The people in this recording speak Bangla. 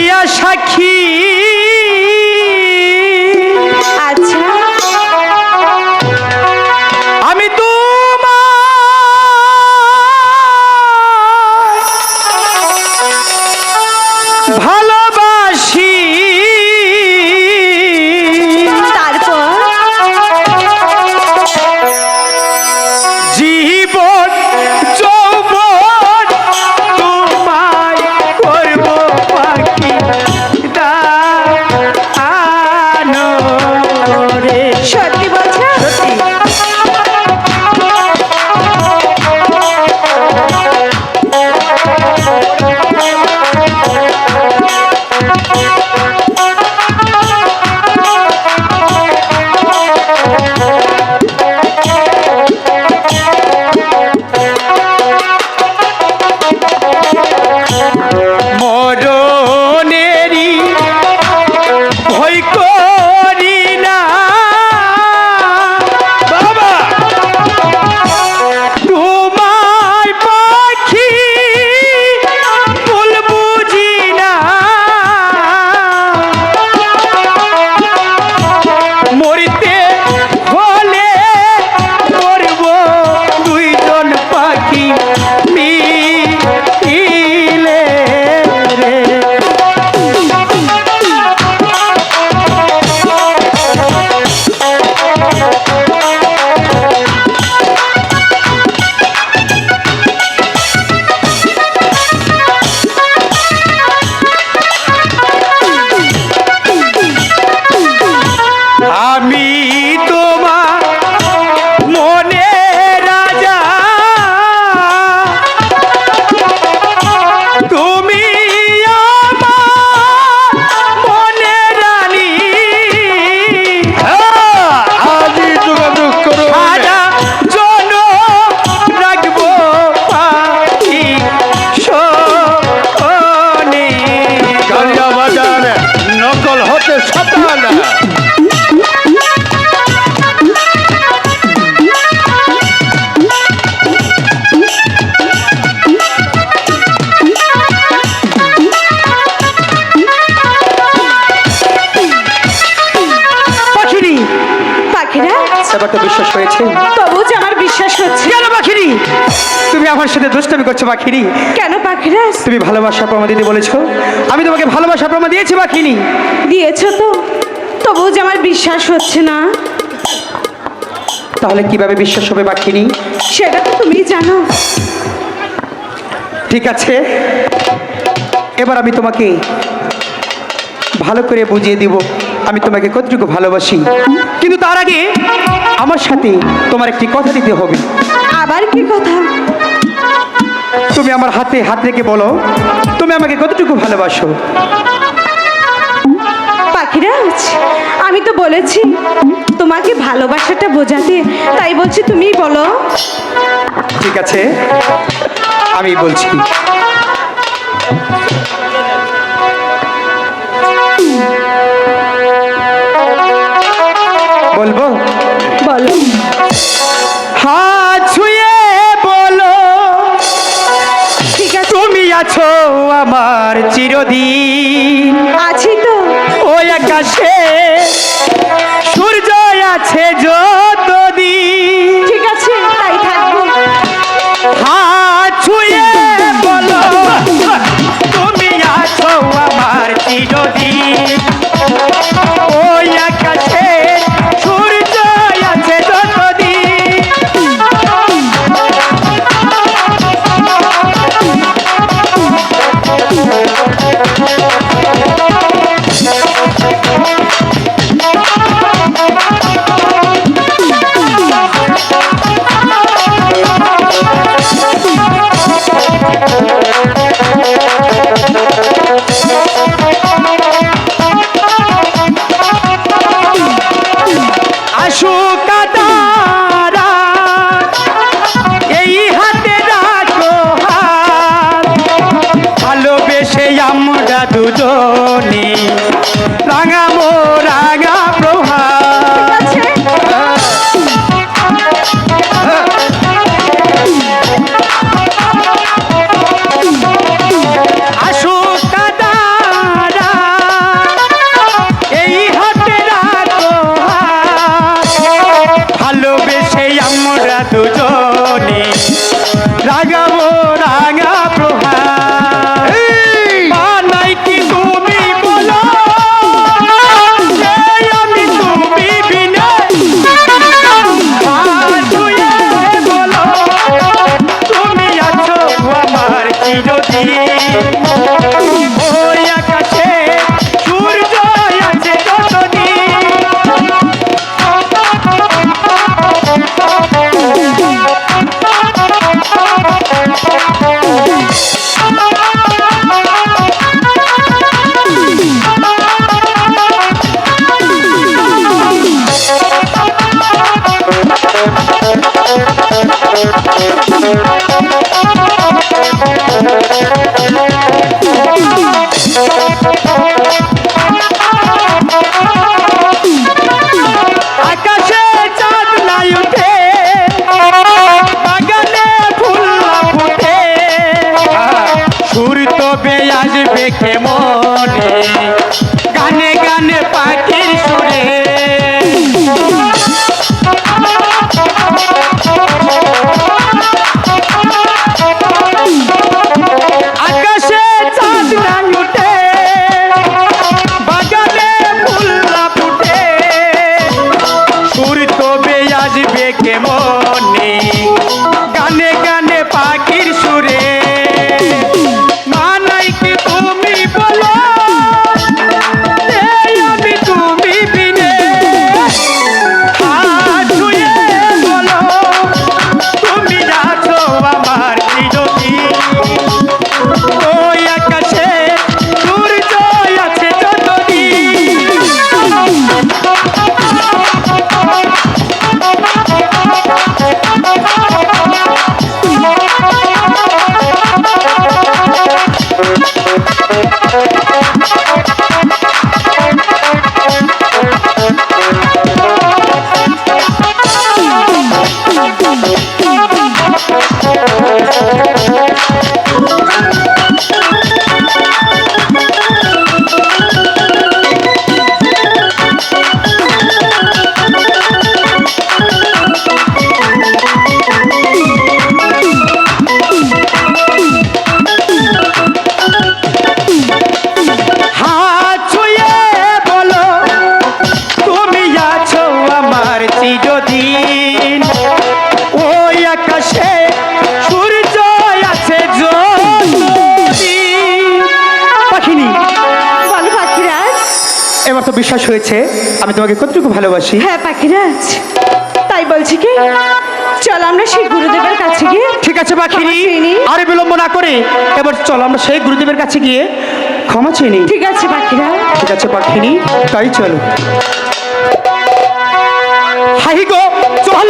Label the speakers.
Speaker 1: দুনিয়া সাক্ষী।
Speaker 2: আচ্ছা
Speaker 1: আমি তোমায় ভালোবাসি।
Speaker 2: তারপর
Speaker 1: জীবন যৌবন তোমায় করব পাখি দানো রে।
Speaker 2: সত্যি বলছো?
Speaker 1: সত্যি। মরণেরই ভয় করি না বাবা, তোমায় পাখি ভুল বুঝি না। মরিতে হলে মরব দুইজন পাখি মিলে রে। আমি তোমার মনে রাজা, তুমি আমার মনে রানী।
Speaker 3: আজই যোগাযোগ করো।
Speaker 1: সারা জনম রাখবো পাখি শোনে।
Speaker 3: গালিয়া বাজার নকল হতে সাবধান।
Speaker 1: পাখিরি,
Speaker 2: পাখিরা
Speaker 1: এবার তো বিশ্বাস হয়েছে?
Speaker 2: তবু যে আমার বিশ্বাস হচ্ছে।
Speaker 1: কেন পাখিরি তুমি আমার সাথে দুষ্টামি করছো? পাখিরি
Speaker 2: কেন পাখিরা?
Speaker 1: তুমি ভালোবাসা প্রমাণ দিতে বলেছো, আমি তোমাকে ভালোবাসা প্রমাণ দিয়েছি পাখিনি।
Speaker 2: দিয়েছো তো, তবু যে আমার বিশ্বাস হচ্ছে না।
Speaker 1: তাহলে কিভাবে বিশ্বাস হবে পাখিনি?
Speaker 2: সেটা তো তুমি জানো।
Speaker 1: ঠিক আছে, এবার আমি তোমাকে ভালো করে বুঝিয়ে দিব আমি তোমাকে কতটুকু ভালোবাসি। কিন্তু তার আগে আমার সাথে তোমার একটি কথা দিতে হবে।
Speaker 2: আবার কি কথা?
Speaker 1: তুমি আমার হাতে হাত রেখে বলো তুমি আমাকে কতটুকু ভালোবাসো।
Speaker 2: পাখিরাজ, আমি তো বলেছি তোমাকে ভালোবাসাটা বোঝাতে, তাই বলছি তুমি বলো।
Speaker 1: ঠিক আছে, আমি বলছি। বলবো?
Speaker 2: বলো।
Speaker 1: হাত ছুঁয়ে বলো
Speaker 2: ঠিক আছে,
Speaker 1: তুমি আছো আমার চিরদিন।
Speaker 2: আছি তো।
Speaker 1: ওই আকাশে সূর্য আছে যতদিন।
Speaker 2: ঠিক আছে, তাই থাকবো।
Speaker 1: হাত ছুঁয়ে বলো তুমি আছো আমার চিরদিন। ওই আকাশে সূর্য আছে যতদিন। ওই আকাশে সূর্য আছে যতদিন, আকাশে চাঁদ নাই উঠে, বাগানে ফুল না ফুটে, সুর তবে আসবে কেমনে, গানে গানে পাখির সুরে। আকাশে চাঁদ নাই উঠে, বাগানে ফুল না ফুটে, সুর তবে আসবে কেমনে, গানে গানে পাখির সুরে। মানাই কি তুমি বলো, এই আমি তুমি বিনে, হাত ছুঁয়ে বলো তুমি আছো আমার চিরদিন। ওই আকাশে সূর্য আছে যতদিন, হাত ছুঁয়ে বলো তুমি আছো আমার চিরদিন। ওই আকাশে সূর্য আছে যতদিন। পাখিনি,
Speaker 2: বলো পাখিরাজ।
Speaker 1: এবার তো বিশ্বাস হয়েছে আমি তোমাকে কতটুকু ভালোবাসি।
Speaker 2: হ্যাঁ পাখিরাজ, তাই বলছি কি চল আমরা সেই গুরুদেবের কাছে গিয়ে
Speaker 1: ঠিক আছে পাখিনি,
Speaker 2: ক্ষমা চেয়ে নিই।
Speaker 1: আরে বিলম্ব না করে এবার চল আমরা সেই গুরুদেবের কাছে গিয়ে ক্ষমা চেয়ে নিই।
Speaker 2: ঠিক আছে পাখিরাজ।
Speaker 1: ঠিক আছে পাখিনি, তাই চলো। হাই গো চল